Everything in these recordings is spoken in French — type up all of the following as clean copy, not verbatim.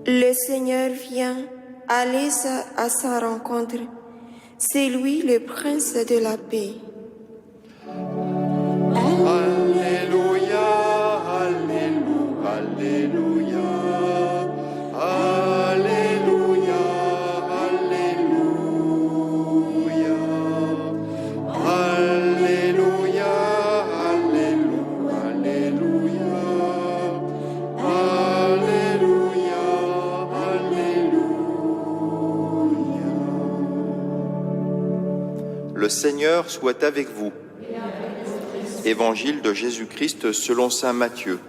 Le Seigneur vient, allez à sa rencontre. C'est lui le prince de la paix. Alléluia, Alléluia, Alléluia, Alléluia, Alléluia, Alléluia, Alléluia, Alléluia, Alléluia. Le Seigneur soit avec vous. Évangile de Jésus-Christ selon saint Matthieu.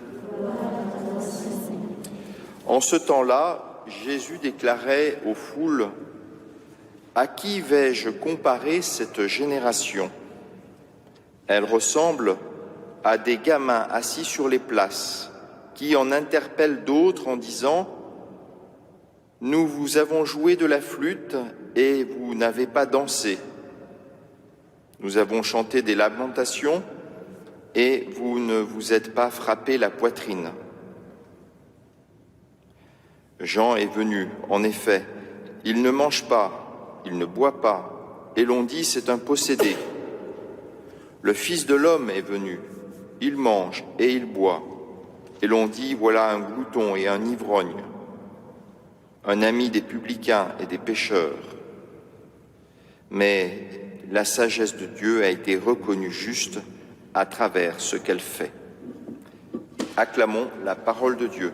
En ce temps-là, Jésus déclarait aux foules : « À qui vais-je comparer cette génération ? Elle ressemble à des gamins assis sur les places, qui en interpellent d'autres en disant : « Nous vous avons joué de la flûte et vous n'avez pas dansé. Nous avons chanté des lamentations et vous ne vous êtes pas frappé la poitrine. » Jean est venu, en effet, il ne mange pas, il ne boit pas, et l'on dit c'est un possédé. Le Fils de l'homme est venu, il mange et il boit, et l'on dit voilà un glouton et un ivrogne, un ami des publicains et des pécheurs. Mais la sagesse de Dieu a été reconnue juste à travers ce qu'elle fait. Acclamons la parole de Dieu.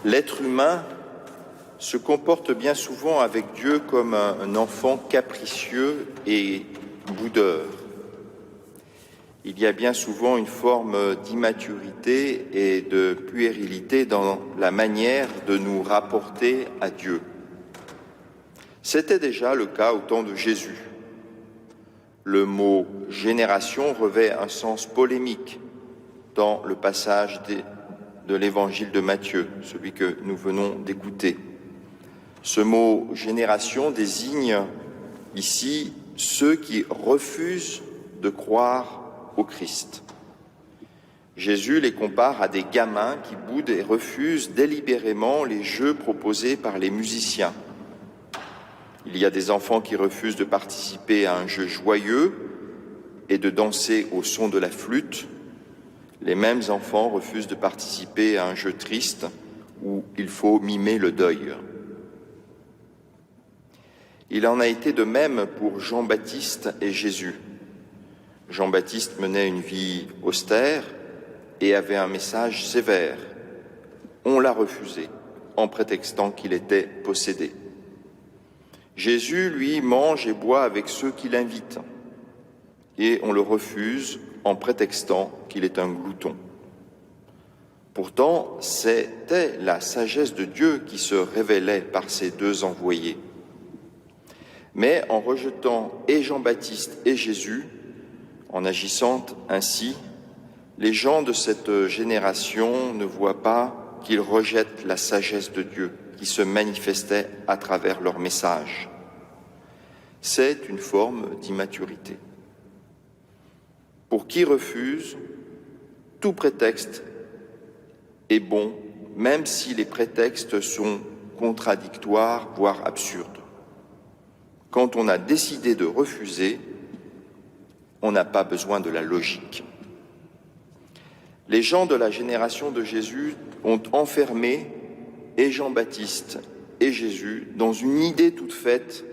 L'être humain se comporte bien souvent avec Dieu comme un enfant capricieux et boudeur. Il y a bien souvent une forme d'immaturité et de puérilité dans la manière de nous rapporter à Dieu. C'était déjà le cas au temps de Jésus. Le mot « génération » revêt un sens polémique dans le passage de l'évangile de Matthieu, celui que nous venons d'écouter. Ce mot « génération » désigne ici ceux qui refusent de croire au Christ. Jésus les compare à des gamins qui boudent et refusent délibérément les jeux proposés par les musiciens. Il y a des enfants qui refusent de participer à un jeu joyeux et de danser au son de la flûte. Les mêmes enfants refusent de participer à un jeu triste où il faut mimer le deuil. Il en a été de même pour Jean-Baptiste et Jésus. Jean-Baptiste menait une vie austère et avait un message sévère. On l'a refusé en prétextant qu'il était possédé. Jésus, lui, mange et boit avec ceux qui l'invitent et on le refuse en prétextant qu'il est un glouton. Pourtant, c'était la sagesse de Dieu qui se révélait par ces deux envoyés. Mais en rejetant et Jean-Baptiste et Jésus, en agissant ainsi, les gens de cette génération ne voient pas qu'ils rejettent la sagesse de Dieu qui se manifestait à travers leur message. C'est une forme d'immaturité. Pour qui refuse, tout prétexte est bon, même si les prétextes sont contradictoires, voire absurdes. Quand on a décidé de refuser, on n'a pas besoin de la logique. Les gens de la génération de Jésus ont enfermé et Jean-Baptiste et Jésus dans une idée toute faite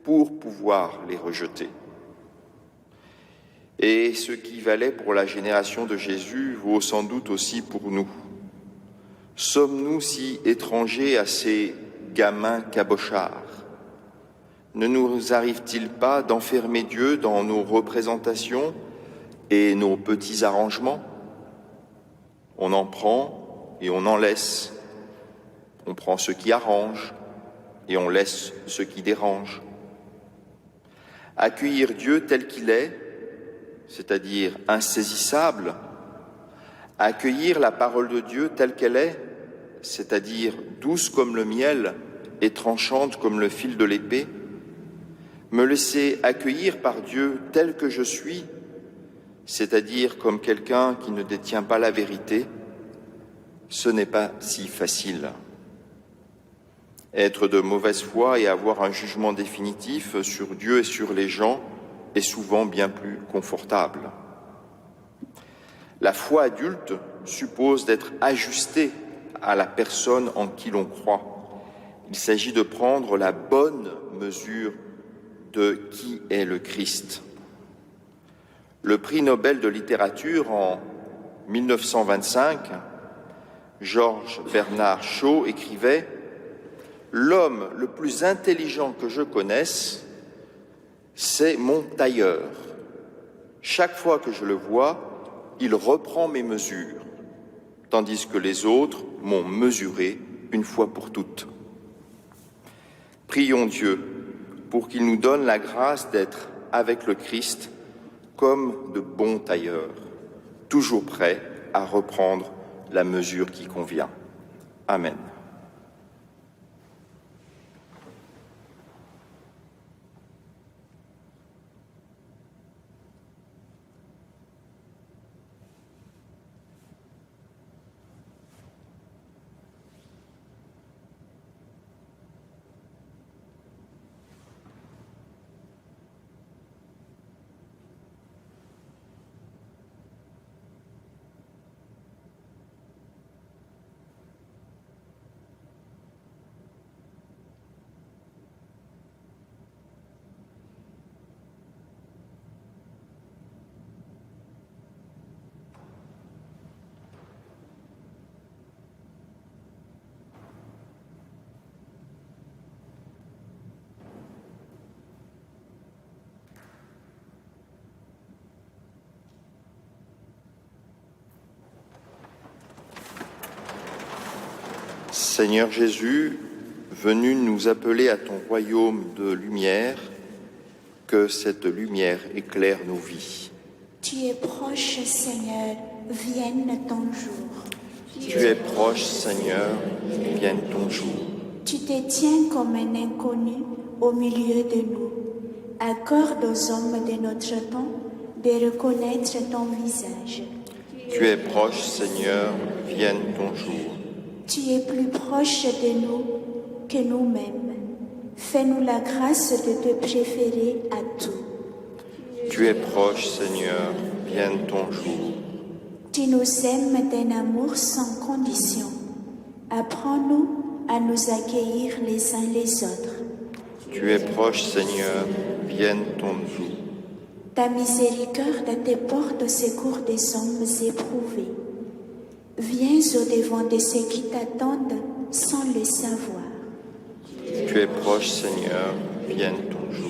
pour pouvoir les rejeter. Et ce qui valait pour la génération de Jésus vaut sans doute aussi pour nous. Sommes-nous si étrangers à ces gamins cabochards ? Ne nous arrive-t-il pas d'enfermer Dieu dans nos représentations et nos petits arrangements ? On en prend et on en laisse. On prend ce qui arrange et on laisse ce qui dérange. Accueillir Dieu tel qu'il est, c'est-à-dire insaisissable, accueillir la parole de Dieu telle qu'elle est, c'est-à-dire douce comme le miel et tranchante comme le fil de l'épée, Me laisser accueillir par Dieu tel que je suis, c'est-à-dire comme quelqu'un qui ne détient pas la vérité, ce n'est pas si facile. Être de mauvaise foi et avoir un jugement définitif sur Dieu et sur les gens est souvent bien plus confortable. La foi adulte suppose d'être ajustée à la personne en qui l'on croit. Il s'agit de prendre la bonne mesure de qui est le Christ. Le prix Nobel de littérature en 1925, Georges Bernard Shaw écrivait « L'homme le plus intelligent que je connaisse, c'est mon tailleur. Chaque fois que je le vois, il reprend mes mesures, tandis que les autres m'ont mesuré une fois pour toutes. » Prions Dieu pour qu'il nous donne la grâce d'être avec le Christ comme de bons tailleurs, toujours prêts à reprendre la mesure qui convient. Amen. Seigneur Jésus, venu nous appeler à ton royaume de lumière, que cette lumière éclaire nos vies. Tu es proche, Seigneur, vienne ton jour. Tu es proche, Seigneur, vienne ton jour. Tu te tiens comme un inconnu au milieu de nous. Accorde aux hommes de notre temps de reconnaître ton visage. Tu es proche, Seigneur, vienne ton jour. Tu es plus proche de nous que nous-mêmes. Fais-nous la grâce de te préférer à tout. Tu es proche, Seigneur, vienne ton jour. Tu nous aimes d'un amour sans condition. Apprends-nous à nous accueillir les uns les autres. Tu es proche, Seigneur, vienne ton jour. Ta miséricorde te porte au secours des hommes éprouvés. Viens au-devant de ceux qui t'attendent sans le savoir. Tu es proche, Seigneur, vienne ton jour.